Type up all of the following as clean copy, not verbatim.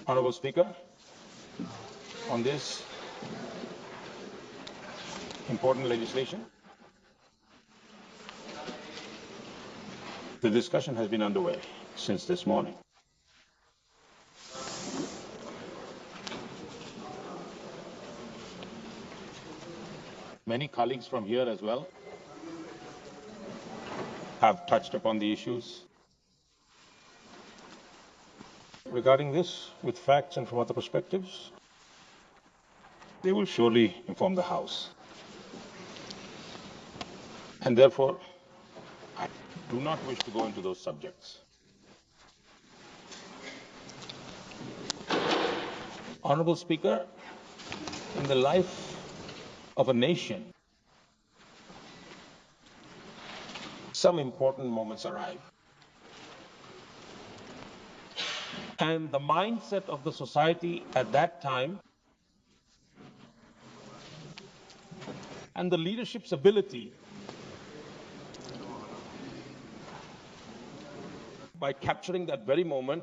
Honorable Speaker, on this important legislation, the discussion has been underway since this morning. Many colleagues from here as well have touched upon the issues regarding this with facts and from other perspectives. They will surely inform the House. And therefore, I do not wish to go into those subjects. Honorable Speaker, in the life of a nation, some important moments arrive. And the mindset of the society at that time and the leadership's ability by capturing that very moment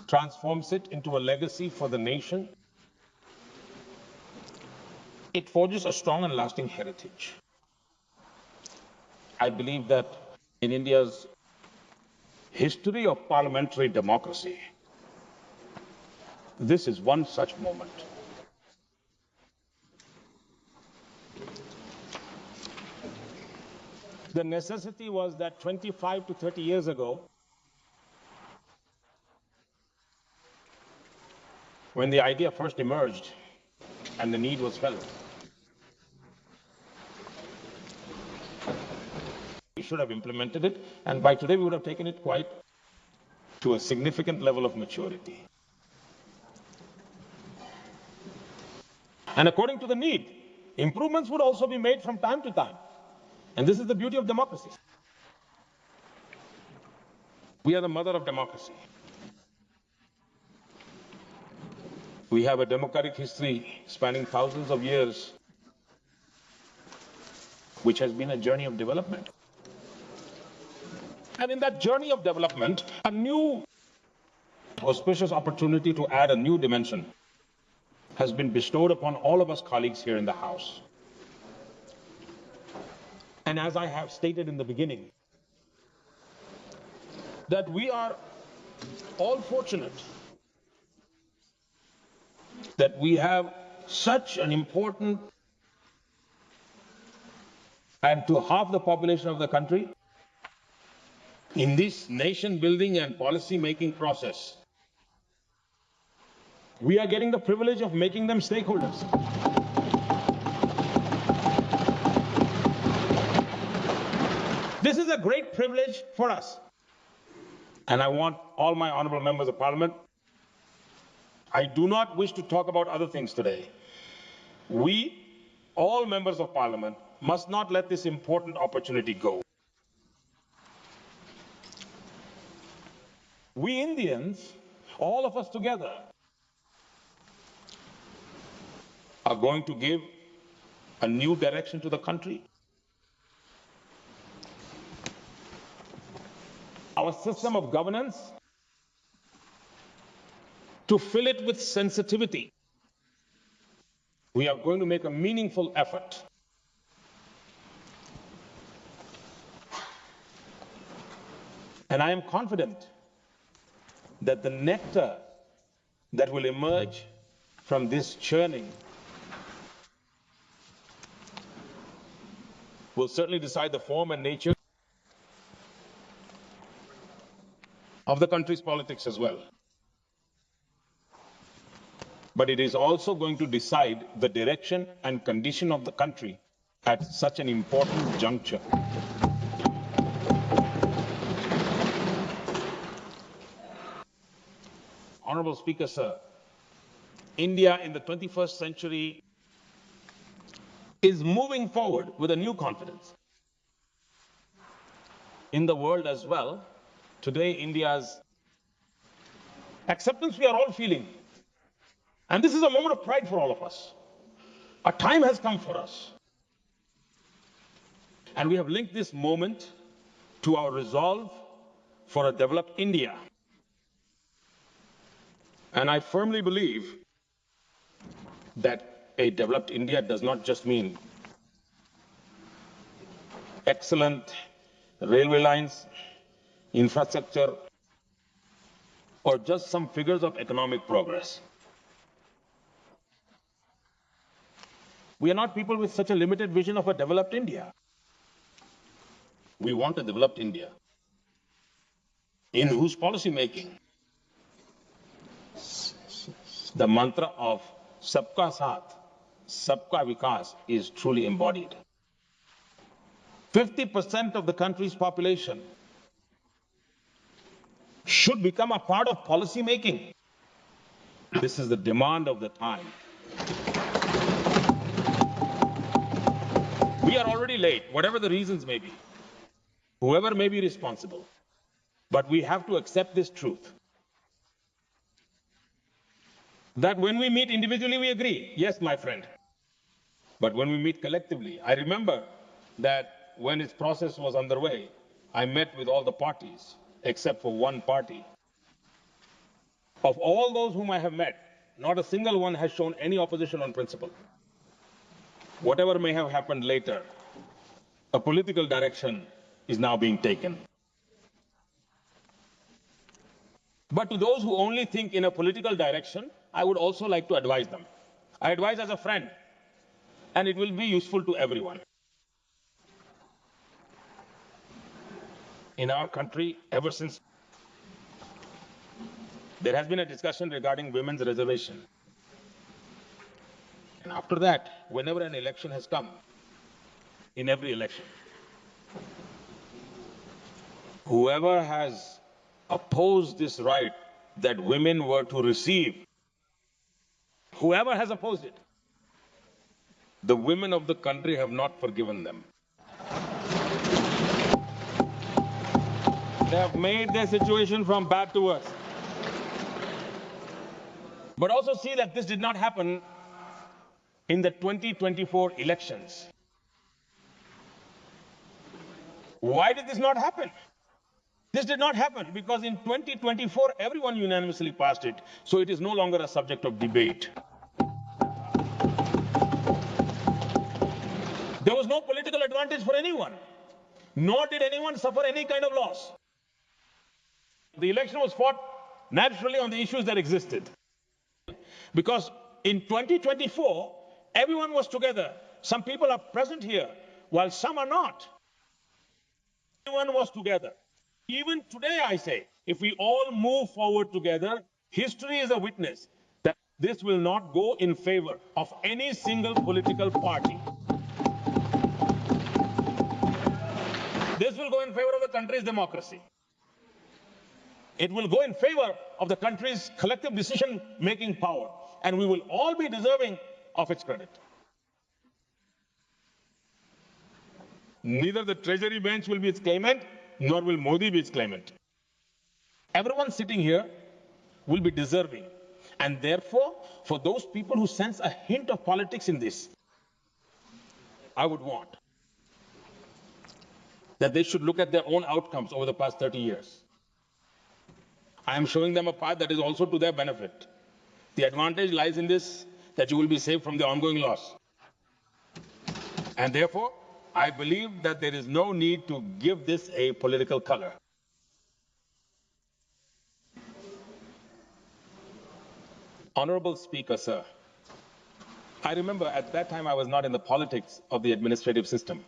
transforms it into a legacy for the nation. It forges a strong and lasting heritage. I believe that in India's history of parliamentary democracy, this is one such moment. The necessity was that 25 to 30 years ago, when the idea first emerged and the need was felt, we should have implemented it, and by today we would have taken it quite to a significant level of maturity. And according to the need, improvements would also be made from time to time. And this is the beauty of democracy. We are the mother of democracy. We have a democratic history spanning thousands of years, which has been a journey of development. And in that journey of development, a new auspicious opportunity to add a new dimension has been bestowed upon all of us colleagues here in the House. And as I have stated in the beginning, that we are all fortunate that we have such an important, and to half the population of the country, in this nation building and policy making process, we are getting the privilege of making them stakeholders. This is a great privilege for us. And I want all my honorable members of parliament, I do not wish to talk about other things today. We, all members of parliament, must not let this important opportunity go. We Indians, all of us together, are going to give a new direction to the country. Our system of governance, to fill it with sensitivity. We are going to make a meaningful effort. And I am confident that the nectar that will emerge from this churning will certainly decide the form and nature of the country's politics as well. But it is also going to decide the direction and condition of the country at such an important juncture. Honorable Speaker, sir, India in the 21st century is moving forward with a new confidence. In the world as well, today India's acceptance we are all feeling. And this is a moment of pride for all of us. A time has come for us. And we have linked this moment to our resolve for a developed India. And I firmly believe that a developed India does not just mean excellent railway lines, infrastructure, or just some figures of economic progress. We are not people with such a limited vision of a developed India. We want a developed India in whose policy making the mantra of Sabka Saath, Sabka Vikas is truly embodied. 50% of the country's population should become a part of policy making. This is the demand of the time. We are already late, whatever the reasons may be, whoever may be responsible. But we have to accept this truth that when we meet individually, we agree. Yes, my friend. But when we meet collectively, I remember that when its process was underway, I met with all the parties except for one party. Of all those whom I have met, not a single one has shown any opposition on principle. Whatever may have happened later, a political direction is now being taken. But to those who only think in a political direction, I would also like to advise them. I advise as a friend, and it will be useful to everyone. In our country, ever since there has been a discussion regarding women's reservation. And after that, whenever an election has come, in every election, whoever has opposed this right that women were to receive, whoever has opposed it, the women of the country have not forgiven them. They have made their situation from bad to worse. But also see that this did not happen in the 2024 elections. Why did this not happen? This did not happen because in 2024, everyone unanimously passed it, so it is no longer a subject of debate. There was no political advantage for anyone, nor did anyone suffer any kind of loss. The election was fought naturally on the issues that existed. Because in 2024, everyone was together. Some people are present here, while some are not. Everyone was together. Even today, I say, if we all move forward together, history is a witness that this will not go in favor of any single political party. This will go in favor of the country's democracy. It will go in favor of the country's collective decision-making power, and we will all be deserving of its credit. Neither the Treasury bench will be its claimant, nor will Modi be its claimant. Everyone sitting here will be deserving. And therefore, for those people who sense a hint of politics in this, I would want that they should look at their own outcomes over the past 30 years. I am showing them a path that is also to their benefit. The advantage lies in this, that you will be saved from the ongoing loss. And therefore, I believe that there is no need to give this a political color. Honorable Speaker, sir, I remember at that time I was not in the politics of the administrative system.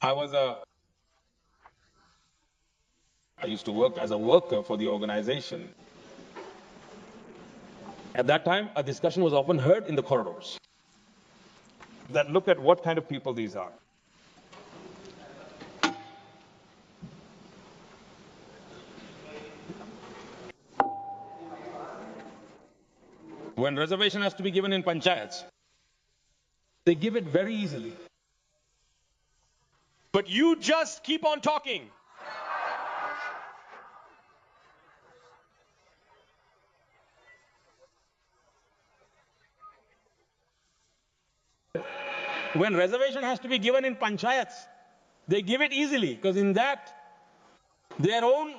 I used to work as a worker for the organization. At that time, a discussion was often heard in the corridors that look at what kind of people these are. When reservation has to be given in panchayats, they give it very easily. But you just keep on talking. When reservation has to be given in panchayats, they give it easily because in that, their own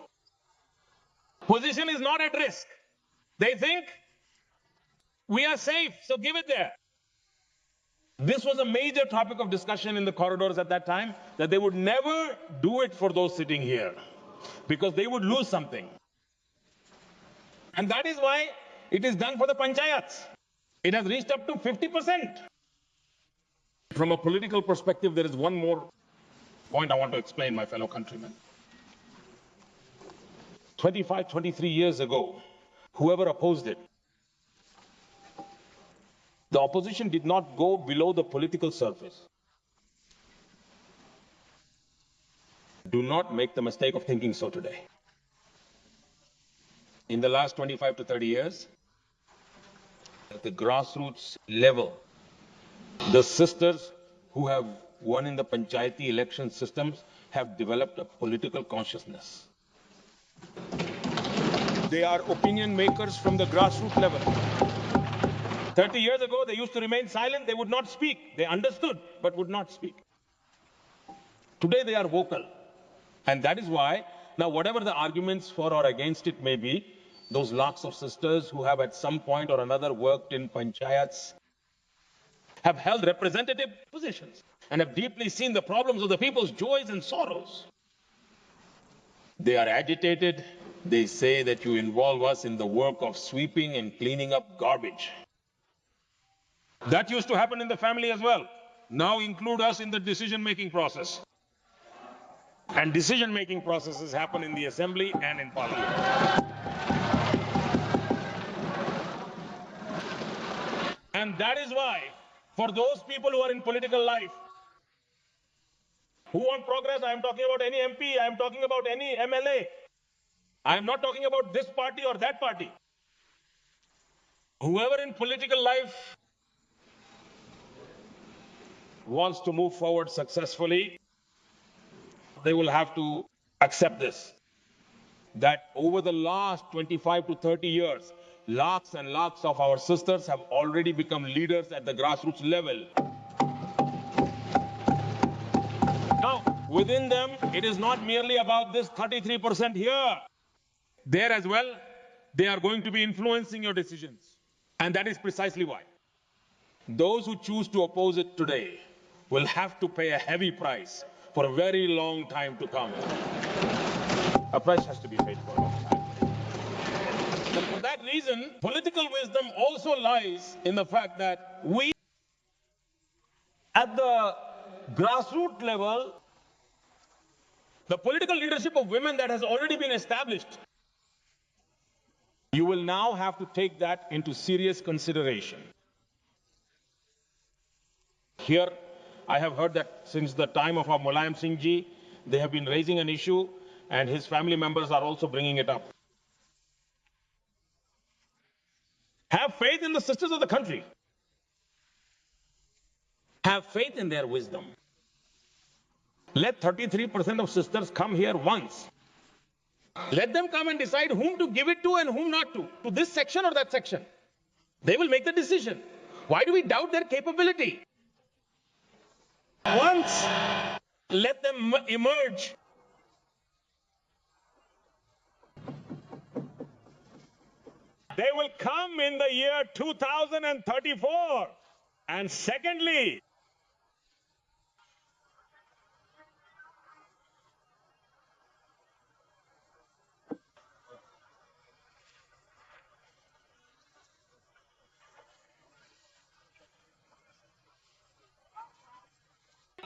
position is not at risk. They think we are safe, so give it there. This was a major topic of discussion in the corridors at that time, that they would never do it for those sitting here because they would lose something. And that is why it is done for the panchayats. It has reached up to 50%. From a political perspective, there is one more point I want to explain, my fellow countrymen. 25, 23 years ago, whoever opposed it, the opposition did not go below the political surface. Do not make the mistake of thinking so today. In the last 25 to 30 years, at the grassroots level, the sisters who have won in the panchayati election systems have developed a political consciousness. They are opinion makers from the grassroots level. 30 years ago, they used to remain silent. They would not speak. They understood, but would not speak. Today, they are vocal. And that is why, now, whatever the arguments for or against it may be, those lakhs of sisters who have at some point or another worked in panchayats have held representative positions and have deeply seen the problems of the people's joys and sorrows. They are agitated. They say that you involve us in the work of sweeping and cleaning up garbage. That used to happen in the family as well. Now include us in the decision-making process. And decision-making processes happen in the assembly and in parliament. And that is why, for those people who are in political life, who want progress, I am talking about any MP, I am talking about any MLA. I am not talking about this party or that party. Whoever in political life wants to move forward successfully, they will have to accept this. That over the last 25 to 30 years, lakhs and lakhs of our sisters have already become leaders at the grassroots level. Now, within them, it is not merely about this 33% here. There as well, they are going to be influencing your decisions. And that is precisely why those who choose to oppose it today will have to pay a heavy price for a very long time to come. A price has to be paid for a long time. And for that reason, political wisdom also lies in the fact that we, at the grassroots level, the political leadership of women that has already been established, you will now have to take that into serious consideration. Here, I have heard that since the time of our Mulayam Singh ji, they have been raising an issue, and his family members are also bringing it up. Have faith in the sisters of the country. Have faith in their wisdom. Let 33% of sisters come here once. Let them come and decide whom to give it to and whom not to this section or that section. They will make the decision. Why do we doubt their capability? Once, let them emerge. They will come in the year 2034. And secondly,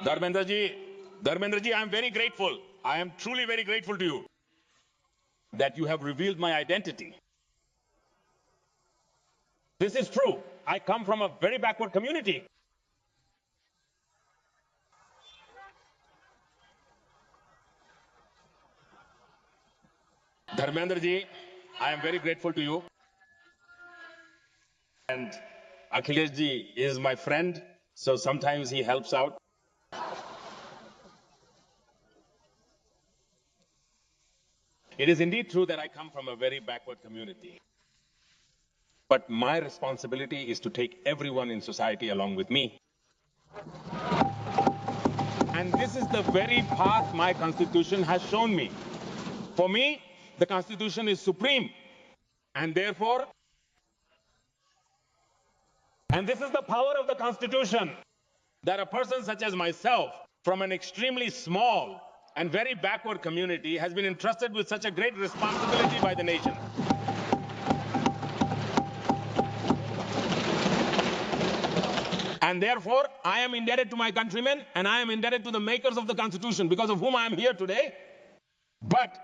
Dharmendra ji, I am very grateful. I am truly very grateful to you that you have revealed my identity. This is true. I come from a very backward community. Dharmendra ji, I am very grateful to you. And Akhilesh ji is my friend, so sometimes he helps out. It is indeed true that I come from a very backward community. But my responsibility is to take everyone in society along with me. And this is the very path my constitution has shown me. For me, the constitution is supreme. And therefore, And this is the power of the Constitution, that a person such as myself, from an extremely small and very backward community, has been entrusted with such a great responsibility by the nation. And therefore, I am indebted to my countrymen, and I am indebted to the makers of the Constitution, because of whom I am here today. But,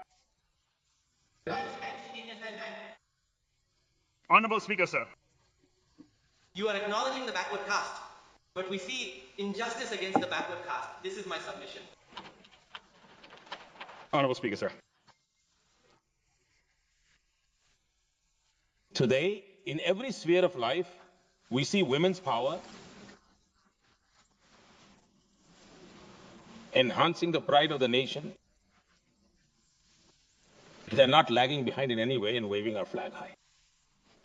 Honorable Speaker, sir. You are acknowledging the backward caste, but we see injustice against the backward caste. This is my submission. Honorable Speaker, sir. today, in every sphere of life, we see women's power enhancing the pride of the nation. They're not lagging behind in any way and waving our flag high.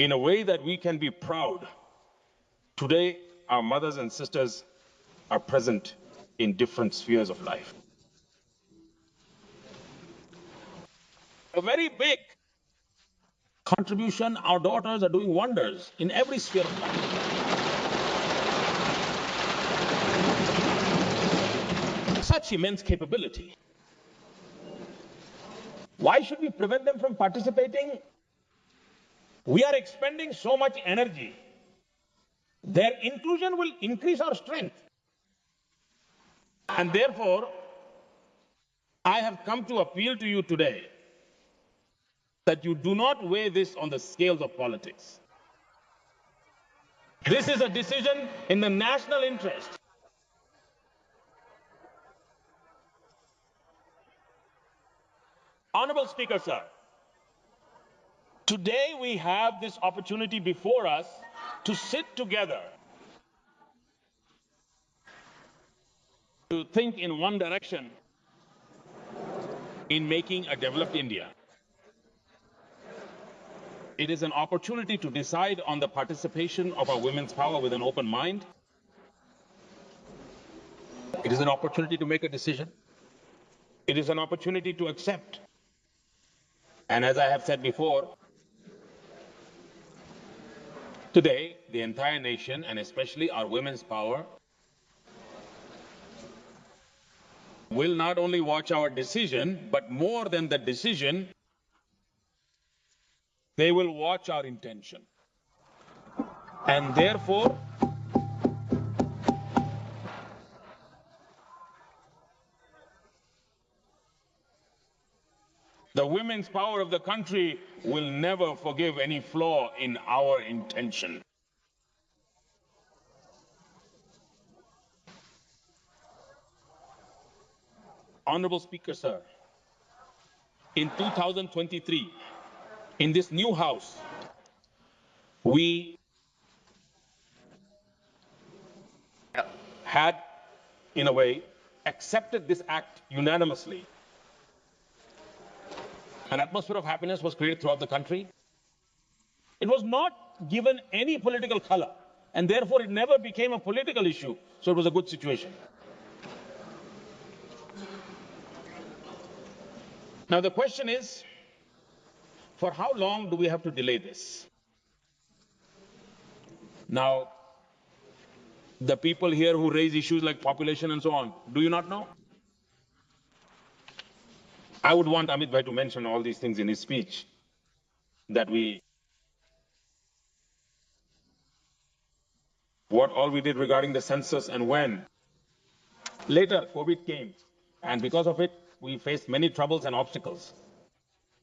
In a way that we can be proud. Today, our mothers and sisters are present in different spheres of life. A very big contribution, our daughters are doing wonders in every sphere of life. Such immense capability. Why should we prevent them from participating? We are expending so much energy. Their inclusion will increase our strength. And therefore, I have come to appeal to you today that you do not weigh this on the scales of politics. This is a decision in the national interest. Honorable Speaker, sir, today we have this opportunity before us to sit together, to think in one direction in making a developed India. It is an opportunity to decide on the participation of our women's power with an open mind. It is an opportunity to make a decision. It is an opportunity to accept. And as I have said before, today, the entire nation, and especially our women's power, will not only watch our decision, but more than the decision, they will watch our intention. And therefore, the women's power of the country will never forgive any flaw in our intention. Honorable Speaker, sir, in 2023, in this new House, we had, in a way, accepted this act unanimously. An atmosphere of happiness was created throughout the country. It was not given any political color, and therefore it never became a political issue. So it was a good situation. Now the question is, for how long do we have to delay this? Now, the people here who raise issues like population and so on, do you not know? I would want Amit Bhai to mention all these things in his speech, that what all we did regarding the census and when. Later, COVID came, and because of it, we faced many troubles and obstacles.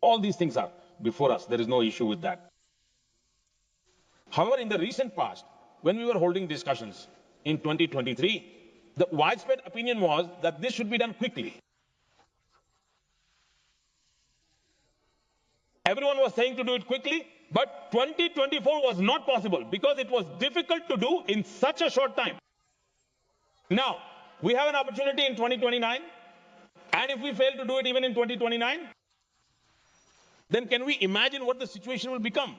All these things are before us. There is no issue with that. However, in the recent past, when we were holding discussions in 2023, the widespread opinion was that this should be done quickly. Everyone was saying to do it quickly, but 2024 was not possible because it was difficult to do in such a short time. Now, we have an opportunity in 2029, and if we fail to do it even in 2029, then can we imagine what the situation will become?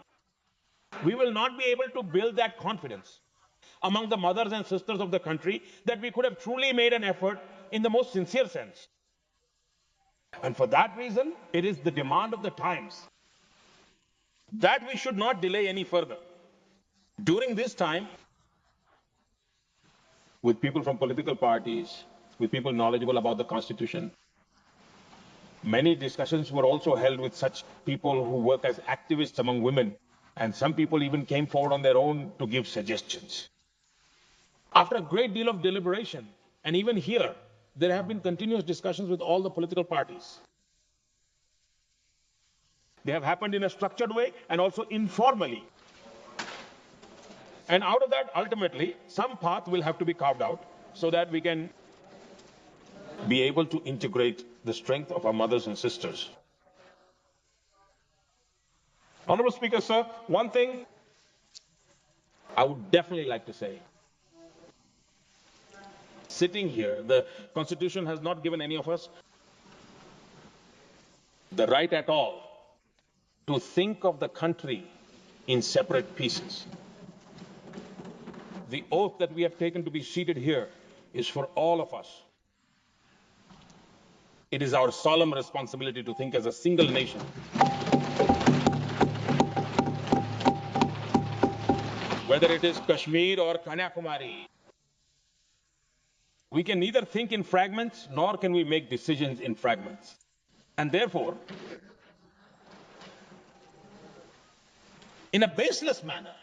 We will not be able to build that confidence among the mothers and sisters of the country that we could have truly made an effort in the most sincere sense. And for that reason, it is the demand of the times that we should not delay any further. During this time, with people from political parties, with people knowledgeable about the Constitution. Many discussions were also held with such people who work as activists among women, and some people even came forward on their own to give suggestions. After a great deal of deliberation, and even here, there have been continuous discussions with all the political parties. They have happened in a structured way and also informally. And out of that, ultimately, some path will have to be carved out so that we can be able to integrate the strength of our mothers and sisters. Honorable Speaker, sir, one thing I would definitely like to say. Sitting here, the Constitution has not given any of us the right at all to think of the country in separate pieces. The oath that we have taken to be seated here is for all of us. It is our solemn responsibility to think as a single nation. Whether it is Kashmir or Kanyakumari, we can neither think in fragments nor can we make decisions in fragments. And therefore, in a baseless manner,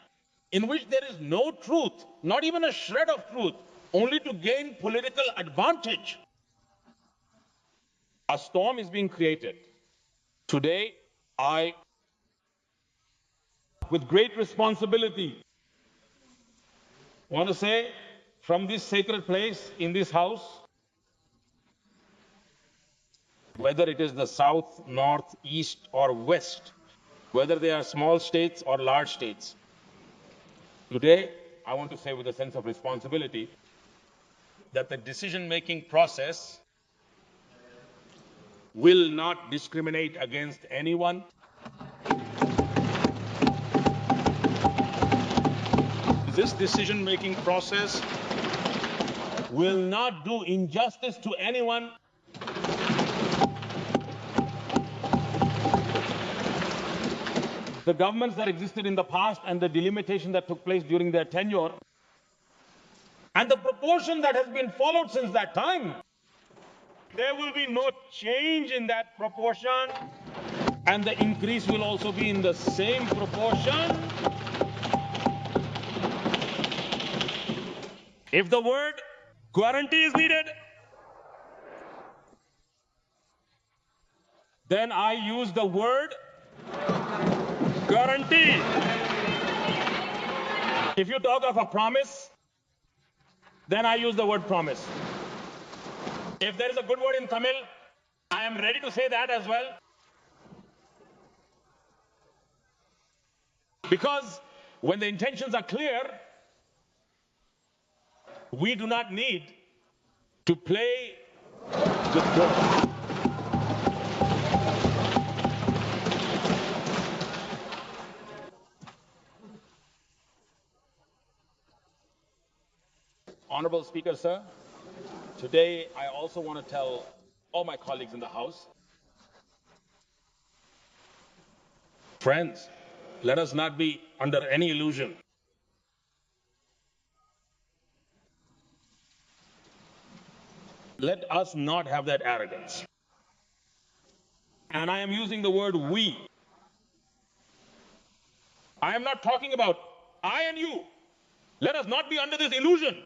in which there is no truth, not even a shred of truth, only to gain political advantage, a storm is being created. Today, I, with great responsibility, want to say from this sacred place in this house, whether it is the south, north, east, or west, whether they are small states or large states, today I want to say with a sense of responsibility that the decision-making process will not discriminate against anyone. This decision-making process will not do injustice to anyone. The governments that existed in the past and the delimitation that took place during their tenure and the proportion that has been followed since that time, there will be no change in that proportion, and the increase will also be in the same proportion. If the word guarantee is needed, then I use the word guarantee. If you talk of a promise, then I use the word promise. If there is a good word in Tamil, I am ready to say that as well. Because when the intentions are clear, we do not need to play with words. Honorable Speaker, sir, today I also want to tell all my colleagues in the House, friends, let us not be under any illusion. Let us not have that arrogance. And I am using the word we. I am not talking about I and you. Let us not be under this illusion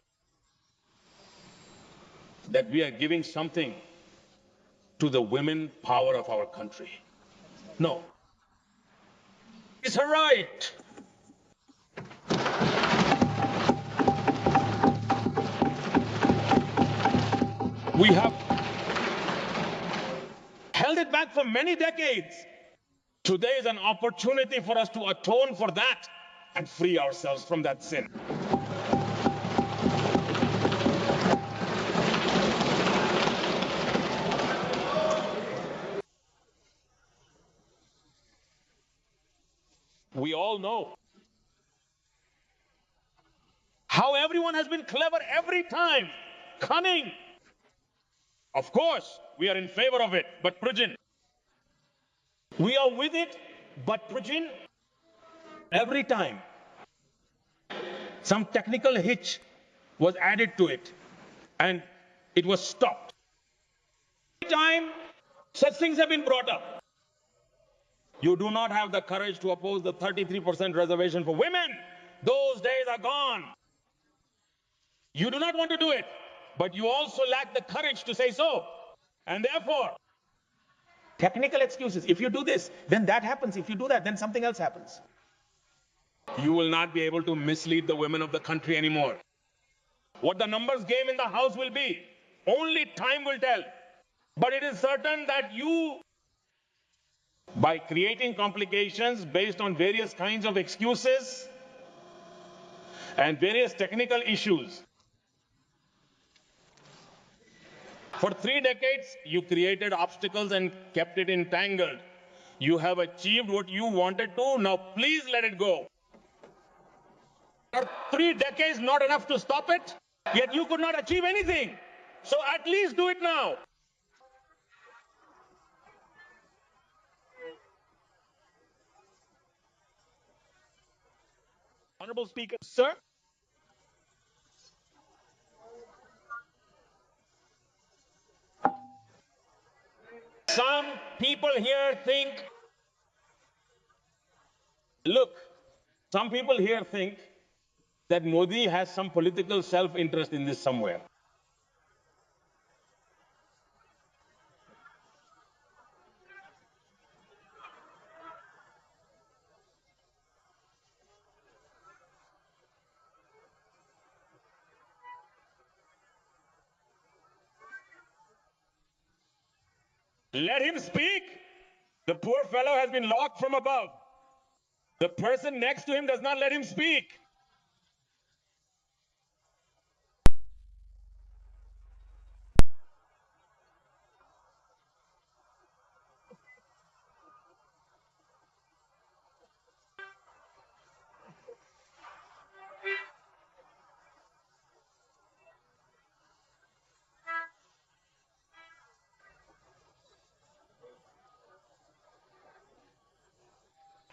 that we are giving something to the women power of our country. No. It's her right. We have held it back for many decades. Today is an opportunity for us to atone for that and free ourselves from that sin. We all know how everyone has been clever every time, cunning. Of course, we are in favor of it, but Prajin, we are with it, but Prajin, every time some technical hitch was added to it, and it was stopped. Every time such things have been brought up, you do not have the courage to oppose the 33% reservation for women. Those days are gone. You do not want to do it, but you also lack the courage to say so. And therefore, technical excuses. If you do this, then that happens. If you do that, then something else happens. You will not be able to mislead the women of the country anymore. What the numbers game in the House will be, only time will tell. But it is certain that you, by creating complications based on various kinds of excuses and various technical issues, for 3 decades, you created obstacles and kept it entangled. You have achieved what you wanted to. Now, please let it go. Are 3 decades not enough to stop it? Yet you could not achieve anything. So at least do it now. Honorable Speaker, sir. Some people here think, look, some people here think that Modi has some political self-interest in this somewhere. Let him speak. The poor fellow has been locked from above. The person next to him does not let him speak.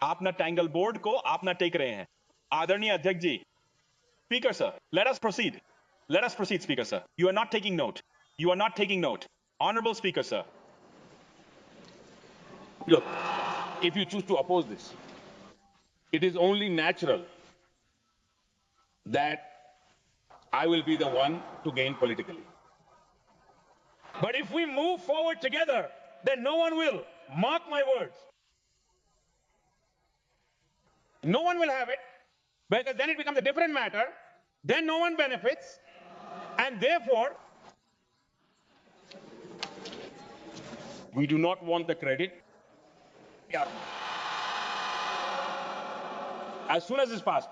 आप ना tangle board को आप ना take रहे हैं आदरणीय अध्यक्ष जी Speaker sir, let us proceed. Let us proceed, Speaker sir. You are not taking note. You are not taking note. Honorable Speaker sir. Look, if you choose to oppose this, it is only natural that I will be the one to gain politically. But if we move forward together, then no one will. Mark my words. No one will have it, because then it becomes a different matter. Then no one benefits. And therefore, we do not want the credit. Yeah. As soon as it's passed,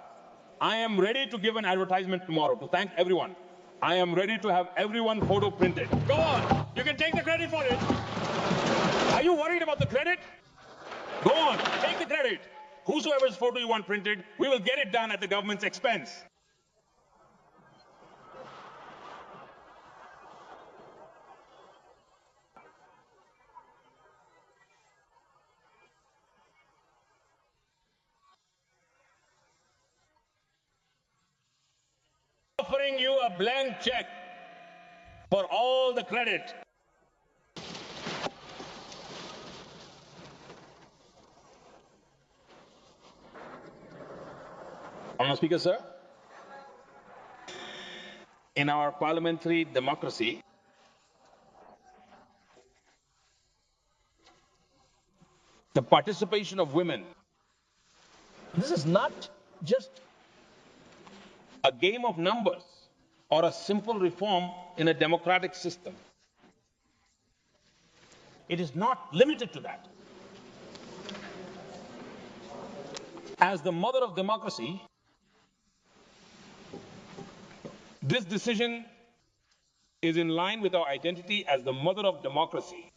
I am ready to give an advertisement tomorrow to thank everyone. I am ready to have everyone photo printed. Go on. You can take the credit for it. Are you worried about the credit? Go on. Take the credit. Whosoever's photo you want printed, we will get it done at the government's expense. Offering you a blank check for all the credit. Honourable Speaker, sir, in our parliamentary democracy, the participation of women, this is not just a game of numbers or a simple reform in a democratic system. It is not limited to that. As the mother of democracy, this decision is in line with our identity as the mother of democracy.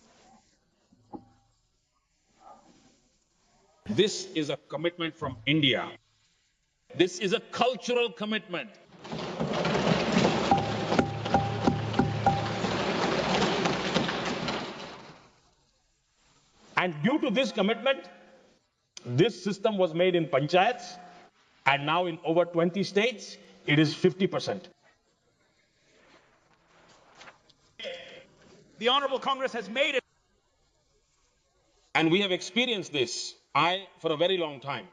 This is a commitment from India. This is a cultural commitment. And due to this commitment, this system was made in panchayats, and now in over 20 states, it is 50%. The Honorable Congress has made it. And we have experienced this, for a very long time.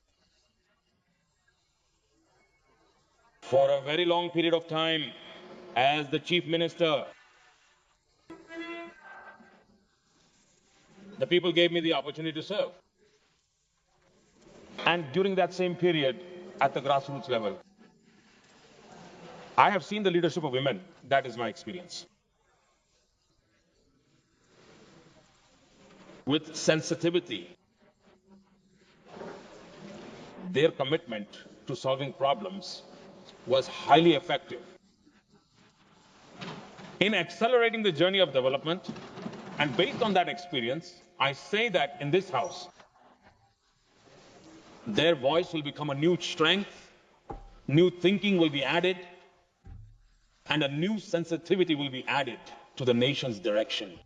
For a very long period of time, as the Chief Minister, the people gave me the opportunity to serve. And during that same period, at the grassroots level, I have seen the leadership of women. That is my experience. With sensitivity, their commitment to solving problems was highly effective in accelerating the journey of development. And based on that experience, I say that in this House, their voice will become a new strength, new thinking will be added, and a new sensitivity will be added to the nation's direction.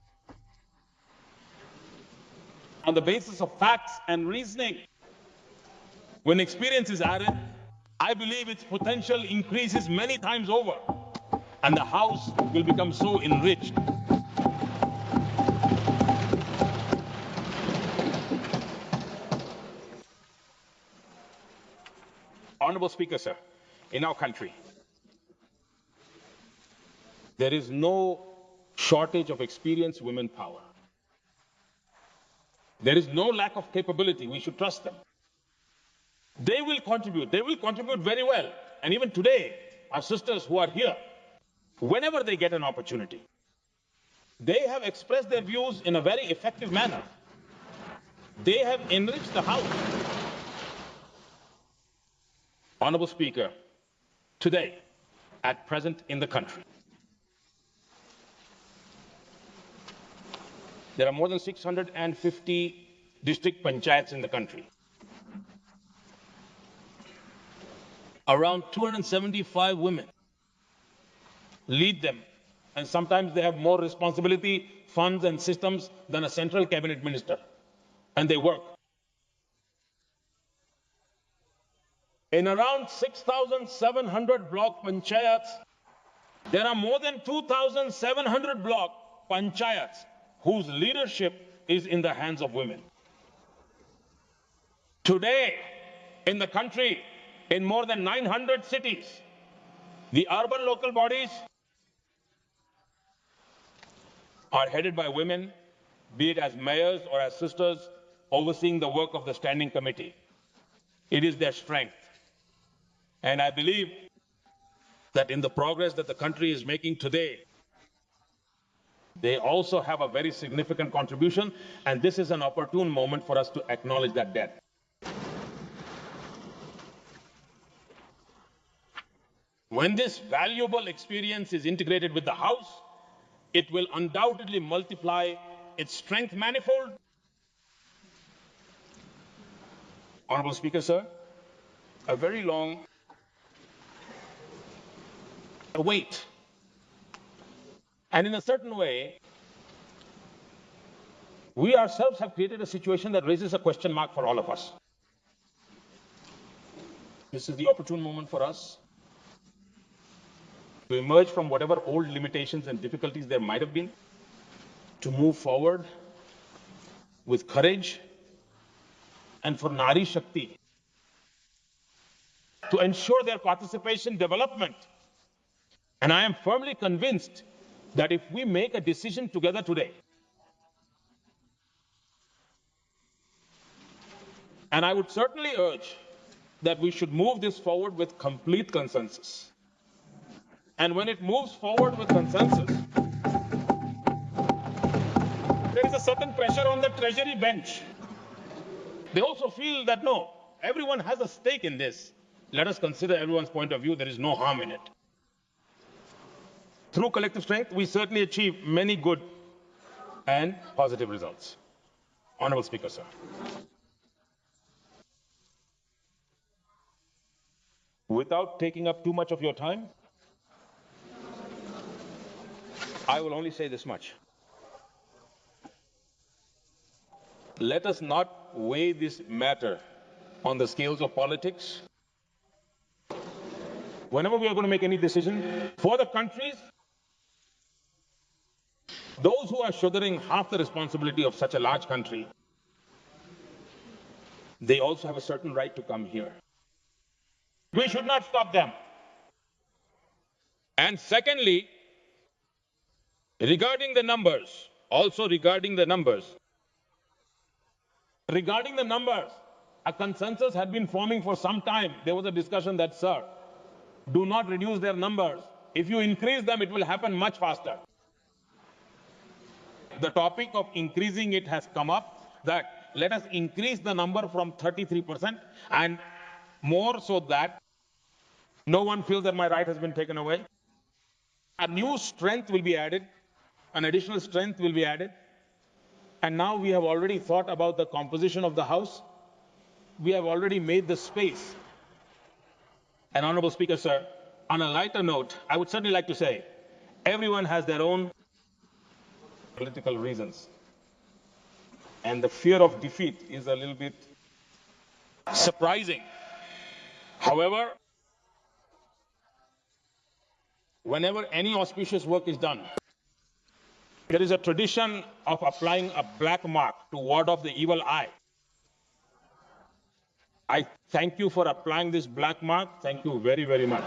On the basis of facts and reasoning, when experience is added, I believe its potential increases many times over, and the House will become so enriched. Honorable Speaker, sir, in our country, there is no shortage of experienced women power. There is no lack of capability. We should trust them. They will contribute. They will contribute very well. And even today, our sisters who are here, whenever they get an opportunity, they have expressed their views in a very effective manner. They have enriched the House. Honorable Speaker, today, at present in the country, there are more than 650 district panchayats in the country. Around 275 women lead them, and sometimes they have more responsibility, funds, and systems than a central cabinet minister, and they work. In around 6,700 block panchayats, there are more than 2,700 block panchayats whose leadership is in the hands of women. Today, in the country, in more than 900 cities, the urban local bodies are headed by women, be it as mayors or as sisters, overseeing the work of the standing committee. It is their strength. And I believe that in the progress that the country is making today, they also have a very significant contribution, and this is an opportune moment for us to acknowledge that debt. When this valuable experience is integrated with the House, it will undoubtedly multiply its strength manifold. Honorable Speaker, sir, a very long wait. And in a certain way, we ourselves have created a situation that raises a question mark for all of us. This is the opportune moment for us to emerge from whatever old limitations and difficulties there might have been, to move forward with courage, and for Nari Shakti to ensure their participation, development. And I am firmly convinced that if we make a decision together today, and I would certainly urge that we should move this forward with complete consensus. And when it moves forward with consensus, there is a certain pressure on the Treasury bench. They also feel that no, everyone has a stake in this. Let us consider everyone's point of view. There is no harm in it. Through collective strength, we certainly achieve many good and positive results. Honorable Speaker, sir. Without taking up too much of your time, I will only say this much. Let us not weigh this matter on the scales of politics. Whenever we are going to make any decision for the country's Those who are shouldering half the responsibility of such a large country, they also have a certain right to come here. We should not stop them. And secondly, regarding the numbers, regarding the numbers, a consensus had been forming for some time. There was a discussion that, sir, do not reduce their numbers. If you increase them, it will happen much faster. The topic of increasing it has come up, that let us increase the number from 33% and more, so that no one feels that my right has been taken away. A new strength will be added, an additional strength will be added. And now we have already thought about the composition of the House. We have already made the space. And Honorable Speaker, sir, on a lighter note, I would certainly like to say, everyone has their own political reasons. And the fear of defeat is a little bit surprising. However, whenever any auspicious work is done, there is a tradition of applying a black mark to ward off the evil eye. I thank you for applying this black mark. Thank you very, very much.